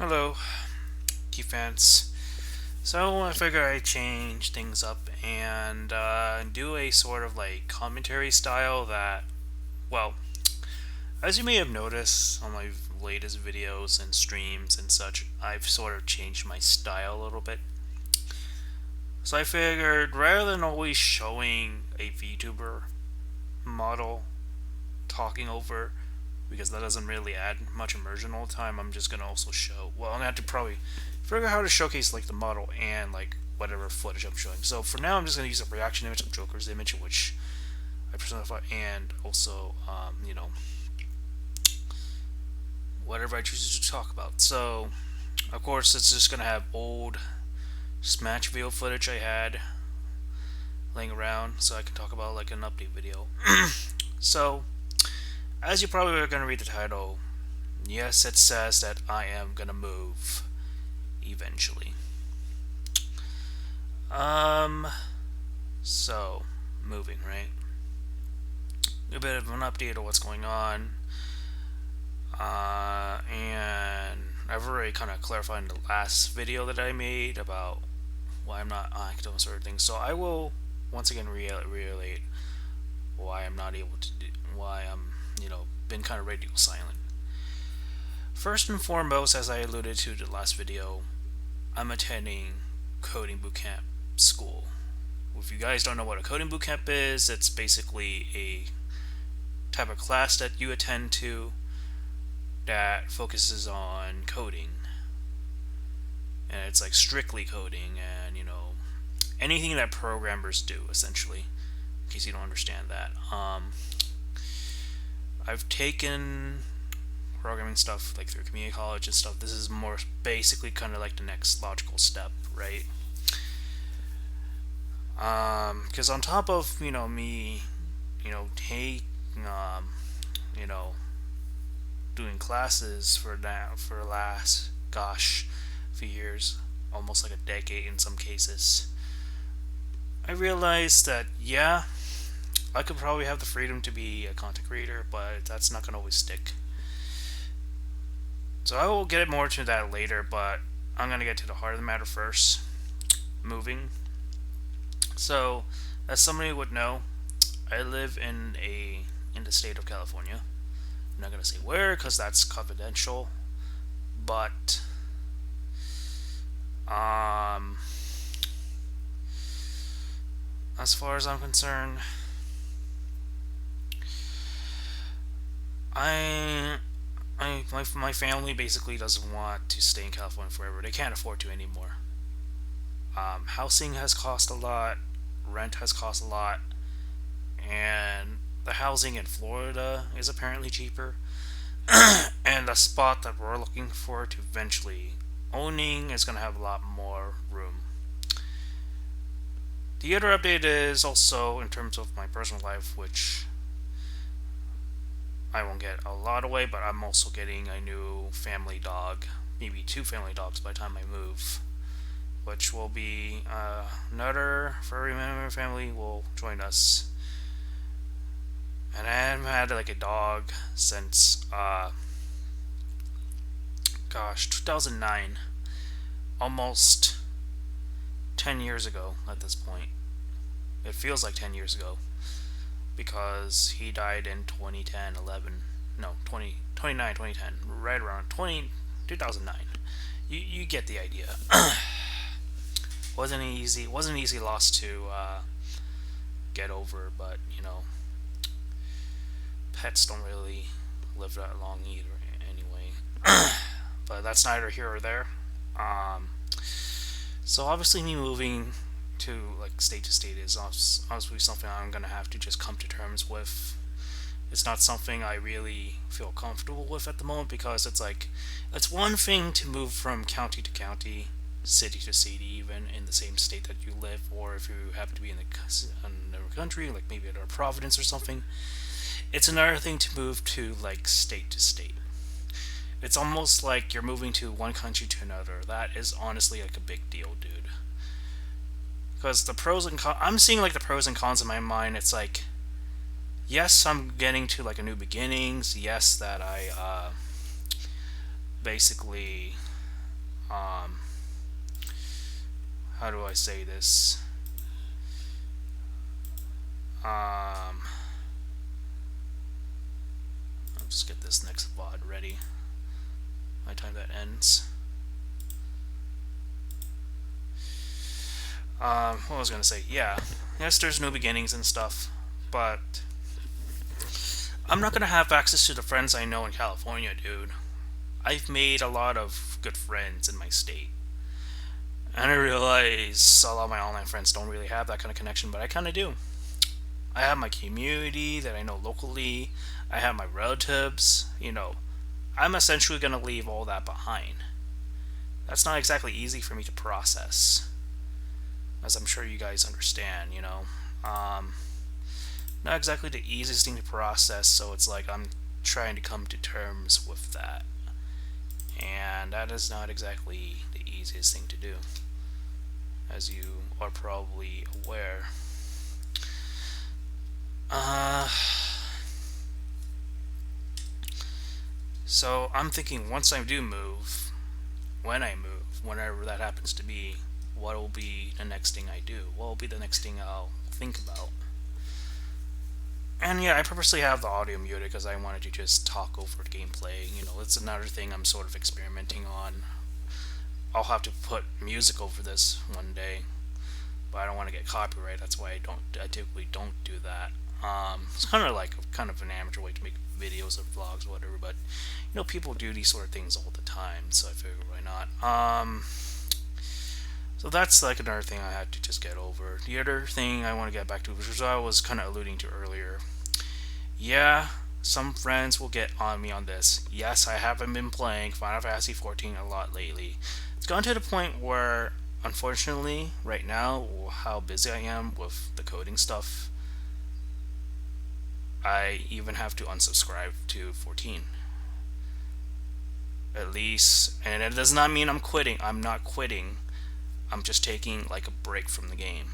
Hello, key fans. So I figure I change things up and do a sort of like commentary style that, well, as you may have noticed on my latest videos and streams and such, I've sort of changed my style a little bit. So I figured rather than always showing a VTuber model talking over, because that doesn't really add much immersion all the time, I'm just gonna also show. Well, I'm gonna have to probably figure out how to showcase like the model and like whatever footage I'm showing. So for now, I'm just gonna use a reaction image of Joker's image, which I personify, and also whatever I choose to talk about. So of course, it's just gonna have old Smash video footage I had laying around, so I can talk about like an update video. So as you probably are gonna read the title, yes, it says that I am gonna move eventually. Um, so moving, right? A bit of an update of what's going on, and I've already kind of clarified in the last video that I made about why I'm not active on certain things. So I will once again reiterate why I'm not able to do, why I'm been kind of ready to go silent. First and foremost, as I alluded to the last video, I'm attending coding bootcamp school. If you guys don't know what a coding bootcamp is, it's basically a type of class that you attend to that focuses on coding. And it's like strictly coding and, anything that programmers do, essentially, in case you don't understand that. I've taken programming stuff like through community college and stuff. This is more basically kind of like the next logical step, right? Because on top of me, take you know doing classes for the last few years, almost like a decade in some cases, I realized that yeah, I could probably have the freedom to be a content creator, but that's not gonna always stick. So I will get more to that later, but I'm gonna get to the heart of the matter first. Moving. So, as somebody would know, I live in the state of California. I'm not gonna say where because that's confidential, but as far as I'm concerned, I my family basically doesn't want to stay in California forever. They can't afford to anymore. Housing has cost a lot, rent has cost a lot, and the housing in Florida is apparently cheaper. And the spot that we're looking for to eventually owning is going to have a lot more room. The other update is also in terms of my personal life, which I won't get a lot away, but I'm also getting a new family dog, maybe two family dogs by the time I move, which will be another furry member of my family will join us. And I haven't had like a dog since 2009, almost 10 years ago at this point. It feels like 10 years ago because he died in 2010, 11, no, 2009, 2010, right around 2009. You get the idea. Wasn't an easy loss to get over, but pets don't really live that long either anyway. But that's neither here or there. So obviously me moving to like state to state is obviously something I'm gonna have to just come to terms with. It's not something I really feel comfortable with at the moment because it's one thing to move from county to county, city to city, even in the same state that you live, or if you happen to be in another country, like maybe at a Providence or something. It's another thing to move to like state to state. It's almost like you're moving to one country to another. That is honestly like a big deal, dude. Because the pros and cons, I'm seeing like the pros and cons in my mind. It's like, yes, I'm getting to like a new beginnings. Yes, that I basically um, how do I say this? Um, I'll just get this next VOD ready by the time that ends. What was I gonna say? Yeah, yes, there's new beginnings and stuff, but I'm not gonna have access to the friends I know in California, dude. I've made a lot of good friends in my state. And I realize a lot of my online friends don't really have that kind of connection, but I kind of do. I have my community that I know locally. I have my relatives. I'm essentially going to leave all that behind. That's not exactly easy for me to process, as I'm sure you guys understand. Um, Not exactly the easiest thing to process, so it's like I'm trying to come to terms with that. And that is not exactly the easiest thing to do, as you are probably aware. Uh, so I'm thinking once I do move, when I move, whenever that happens to be, what will be the next thing I do? What will be the next thing I'll think about? And yeah, I purposely have the audio muted because I wanted to just talk over the gameplay. It's another thing I'm sort of experimenting on. I'll have to put music over this one day, but I don't want to get copyright. That's why I typically don't do that. It's kind of an amateur way to make videos or vlogs or whatever, but people do these sort of things all the time, so I figured why not. So that's like another thing I had to just get over. The other thing I want to get back to, which was I was kind of alluding to earlier. Yeah, some friends will get on me on this. Yes, I haven't been playing Final Fantasy 14 a lot lately. It's gone to the point where, unfortunately, right now, how busy I am with the coding stuff, I even have to unsubscribe to 14. At least, and it does not mean I'm quitting. I'm not quitting. I'm just taking like a break from the game.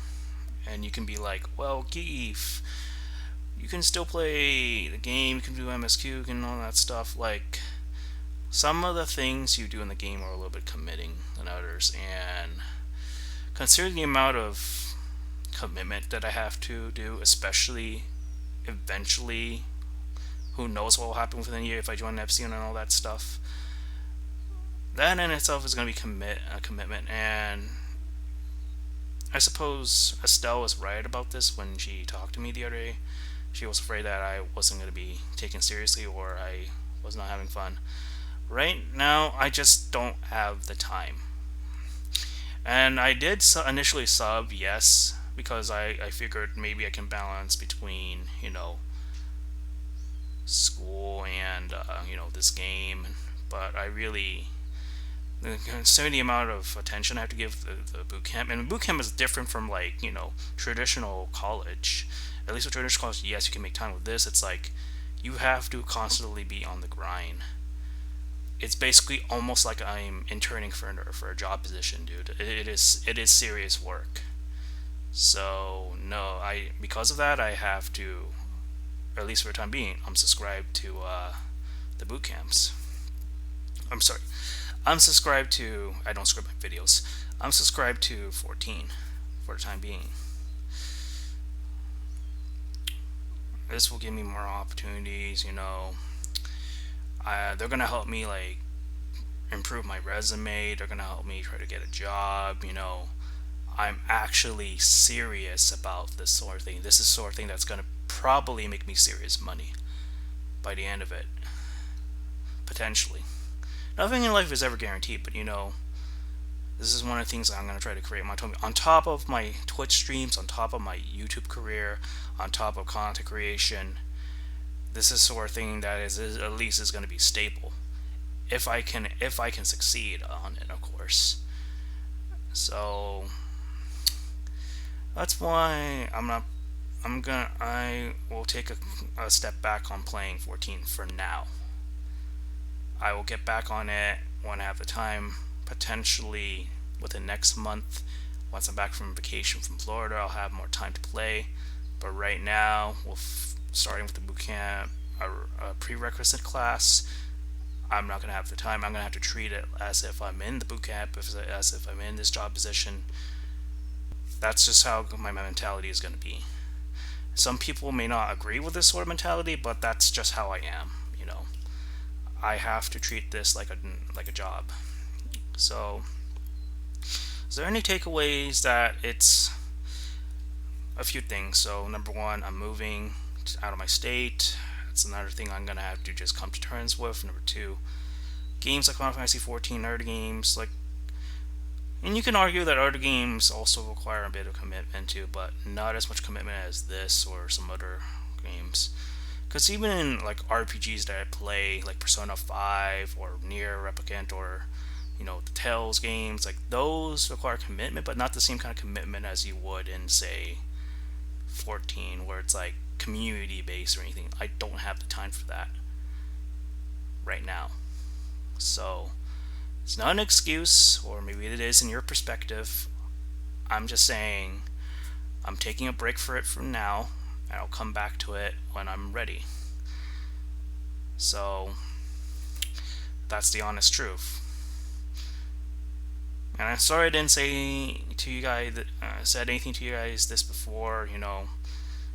And you can be like, well, Geef, you can still play the game, you can do MSQ, you can all that stuff. Like, some of the things you do in the game are a little bit committing than others, and considering the amount of commitment that I have to do, especially eventually, who knows what will happen within a year if I join FC and all that stuff. That in itself is going to be a commitment, and I suppose Estelle was right about this when she talked to me the other day. She was afraid that I wasn't going to be taken seriously or I was not having fun. Right now, I just don't have the time. And I did initially sub, yes, because I figured maybe I can balance between, school and, this game. But I really, considering the amount of attention I have to give the boot camp, and boot camp is different from like traditional college. At least with traditional college, yes, you can make time with this. It's like you have to constantly be on the grind. It's basically almost like I'm interning for a job position, dude. It is serious work. So no, because of that I have to, at least for the time being, I'm subscribed to the boot camps. I'm sorry. I'm subscribed to. I don't script my videos. I'm subscribed to 14 for the time being. This will give me more opportunities. They're gonna help me like improve my resume. They're gonna help me try to get a job. I'm actually serious about this sort of thing. This is the sort of thing that's gonna probably make me serious money by the end of it, potentially. Nothing in life is ever guaranteed, but this is one of the things I'm going to try to create on top of my Twitch streams, on top of my YouTube career, on top of content creation. This is sort of thing that is at least is going to be stable, if I can succeed on it, of course. So that's why I will take a step back on playing 14 for now. I will get back on it when I have the time, potentially within next month. Once I'm back from vacation from Florida, I'll have more time to play. But right now, starting with the boot camp, a prerequisite class, I'm not gonna have the time. I'm gonna have to treat it as if I'm in the boot camp, as if I'm in this job position. That's just how my mentality is gonna be. Some people may not agree with this sort of mentality, but that's just how I am. I have to treat this like a job. So, is there any takeaways? That it's a few things. So, number one, I'm moving out of my state. That's another thing I'm gonna have to just come to terms with. Number two, games like Final Fantasy 14, other games and you can argue that other games also require a bit of commitment too, but not as much commitment as this or some other games. Because even in like RPGs that I play, like Persona 5 or Nier Replicant or the Tales games, like those require commitment, but not the same kind of commitment as you would in say 14, where it's like community based or anything. I don't have the time for that right now. So it's not an excuse, or maybe it is in your perspective. I'm just saying I'm taking a break for it from now, and I'll come back to it when I'm ready. So that's the honest truth. And I'm sorry I didn't say to you guys said anything to you guys this before.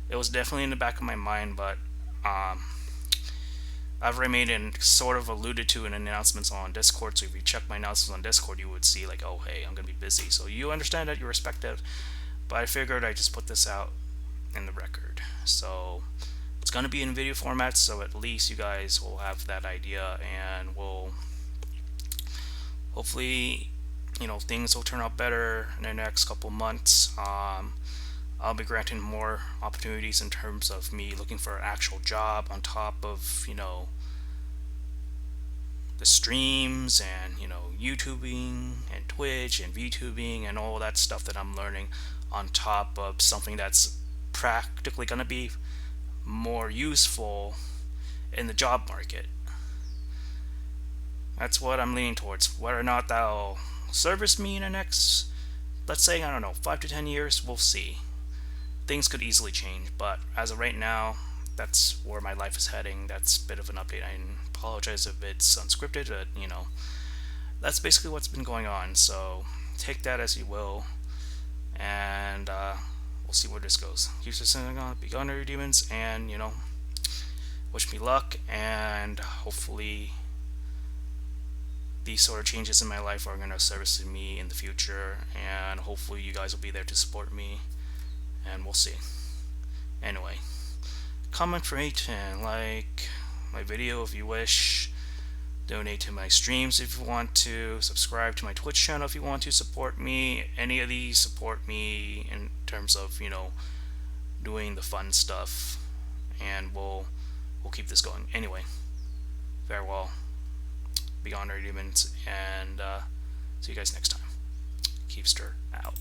It was definitely in the back of my mind, but I've already made and sort of alluded to in announcements on Discord. So if you check my announcements on Discord, you would see like, oh hey, I'm gonna be busy. So you understand that, you respect it. But I figured I just put this out in the record. So it's gonna be in video format, so at least you guys will have that idea, and will hopefully things will turn out better in the next couple months. I'll be granting more opportunities in terms of me looking for an actual job on top of the streams and YouTubing and Twitch and VTubing and all that stuff that I'm learning, on top of something that's practically going to be more useful in the job market. That's what I'm leaning towards. Whether or not that'll service me in the next, let's say, I don't know, 5 to 10 years, we'll see. Things could easily change, but as of right now, that's where my life is heading. That's a bit of an update. I apologize if it's unscripted, but that's basically what's been going on. So take that as you will, and we'll see where this goes. Kiefster, be gone, your demons, and wish me luck, and hopefully these sort of changes in my life are going to service me in the future, and hopefully you guys will be there to support me, and we'll see. Anyway, comment, rate, and like my video if you wish. Donate to my streams if you want to. Subscribe to my Twitch channel if you want to support me. Any of these support me in terms of doing the fun stuff, and we'll keep this going. Anyway, farewell. Be on our demons, and see you guys next time. Kiefster out.